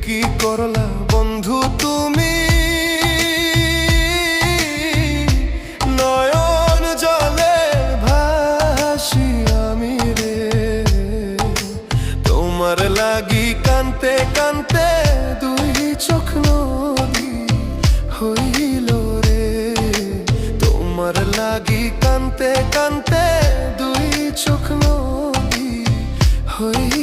কি করলা বন্ধু তুমি, নয়ন জলে ভাসি আমি রে। তোমার লাগি কানতে কানতে দুই চোখ নদী হইল রে। তোমার লাগি কানতে কানতে দুই চোখ নদী হইল।